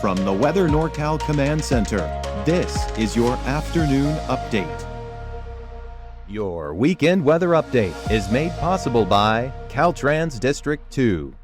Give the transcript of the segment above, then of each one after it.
From the Weather NorCal Command Center, this is your afternoon update. Your weekend weather update is made possible by Caltrans District 2.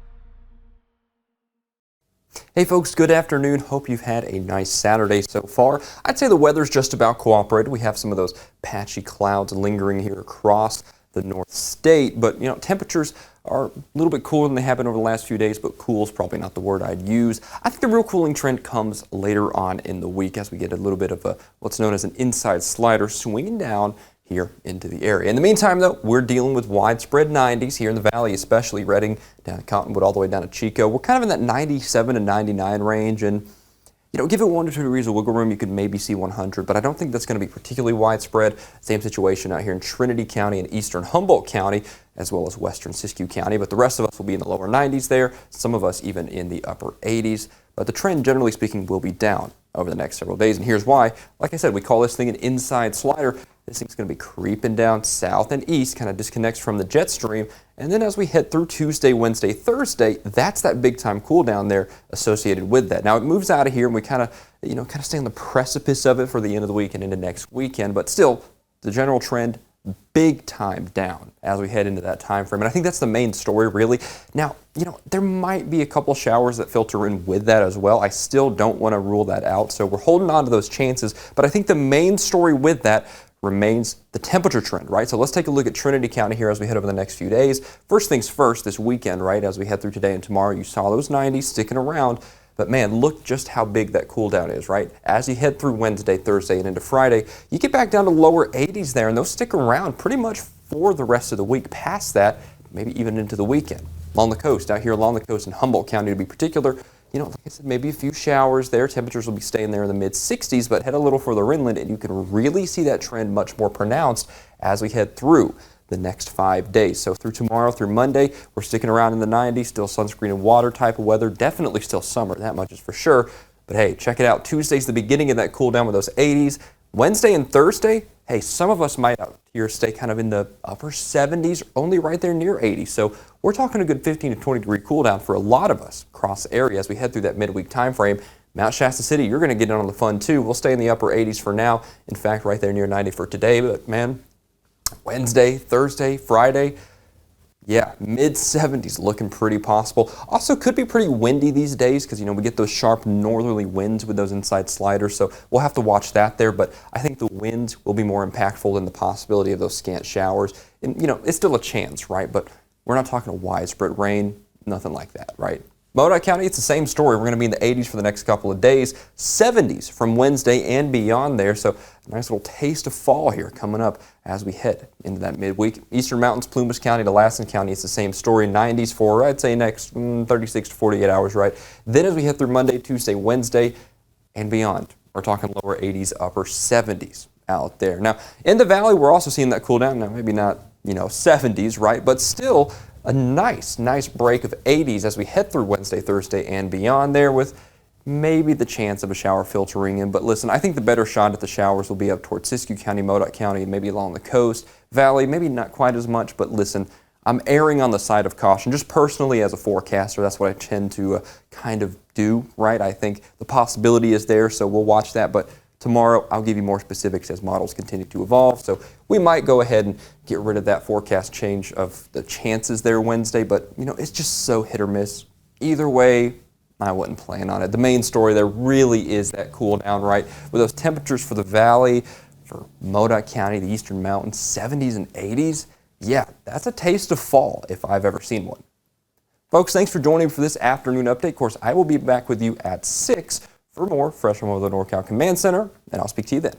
Hey folks, good afternoon. Hope you've had a nice Saturday so far. I'd say the weather's just about cooperated. We have some of those patchy clouds lingering here across the North State, but temperatures are a little bit cooler than they have been over the last few days, but cool is probably not the word I'd use. I think the real cooling trend comes later on in the week as we get a little bit of what's known as an inside slider swinging down here into the area. In the meantime, though, we're dealing with widespread 90s here in the valley, especially Redding, down to Cottonwood, all the way down to Chico. We're kind of in that 97 to 99 range, and give it 1 to 2 degrees of wiggle room, you could maybe see 100, but I don't think that's going to be particularly widespread. Same situation out here in Trinity County and eastern Humboldt County, as well as western Siskiyou County, but the rest of us will be in the lower 90s there, some of us even in the upper 80s. But the trend, generally speaking, will be down over the next several days, and here's why. Like I said, we call this thing an inside slider. This thing's going to be creeping down south and east, kind of disconnects from the jet stream, and then as we head through Tuesday, Wednesday, Thursday, that's that big time cool down there associated with that. Now it moves out of here, and we kind of stay on the precipice of it for the end of the week and into next weekend, but still, the general trend, big time down as we head into that time frame. And I think that's the main story, really. Now, there might be a couple showers that filter in with that as well. I still don't want to rule that out, so we're holding on to those chances. But I think the main story with that remains the temperature trend, right? So let's take a look at Trinity County here as we head over the next few days. First things first, this weekend, right, as we head through today and tomorrow, you saw those 90s sticking around. But man, look just how big that cool down is, right? As you head through Wednesday, Thursday, and into Friday, you get back down to lower 80s there, and those stick around pretty much for the rest of the week. Past that, maybe even into the weekend. Along the coast, out here along the coast in Humboldt County to be particular, like I said, maybe a few showers there. Temperatures will be staying there in the mid-60s, but head a little further inland, and you can really see that trend much more pronounced as we head through the next 5 days. So through tomorrow, through Monday, we're sticking around in the 90s, still sunscreen and water type of weather, definitely still summer, that much is for sure. But hey, check it out. Tuesday's the beginning of that cool down with those 80s. Wednesday and Thursday, hey, some of us might out here stay kind of in the upper 70s, only right there near 80. So we're talking a good 15 to 20 degree cool down for a lot of us across the area as we head through that midweek time frame. Mount Shasta City, you're going to get in on the fun too. We'll stay in the upper 80s for now. In fact, right there near 90 for today. But man, Wednesday, Thursday, Friday, yeah, mid-70s looking pretty possible. Also could be pretty windy these days because, we get those sharp northerly winds with those inside sliders, so we'll have to watch that there. But I think the winds will be more impactful than the possibility of those scant showers. And, it's still a chance, right? But we're not talking a widespread rain, nothing like that, right? Modoc County, it's the same story. We're going to be in the 80s for the next couple of days, 70s from Wednesday and beyond there. So a nice little taste of fall here coming up as we head into that midweek. Eastern Mountains, Plumas County to Lassen County, it's the same story. 90s for, I'd say, next 36 to 48 hours, right? Then as we head through Monday, Tuesday, Wednesday, and beyond, we're talking lower 80s, upper 70s out there. Now, in the valley, we're also seeing that cool down. Now, maybe not, 70s, right? But still a nice break of 80s as we head through Wednesday, Thursday, and beyond there with maybe the chance of a shower filtering in. But listen, I think the better shot at the showers will be up towards Siskiyou County, Modoc County, maybe along the coast. Valley, maybe not quite as much, but listen, I'm erring on the side of caution. Just personally as a forecaster, that's what I tend to kind of do, right? I think the possibility is there, so we'll watch that. But tomorrow, I'll give you more specifics as models continue to evolve. So we might go ahead and get rid of that forecast change of the chances there Wednesday, but it's just so hit or miss. Either way, I wouldn't plan on it. The main story there really is that cool down, right? With those temperatures for the valley, for Modoc County, the Eastern Mountains, 70s and 80s, yeah, that's a taste of fall if I've ever seen one. Folks, thanks for joining me for this afternoon update. Of course, I will be back with you at 6 for more fresh from the NorCal Command Center, and I'll speak to you then.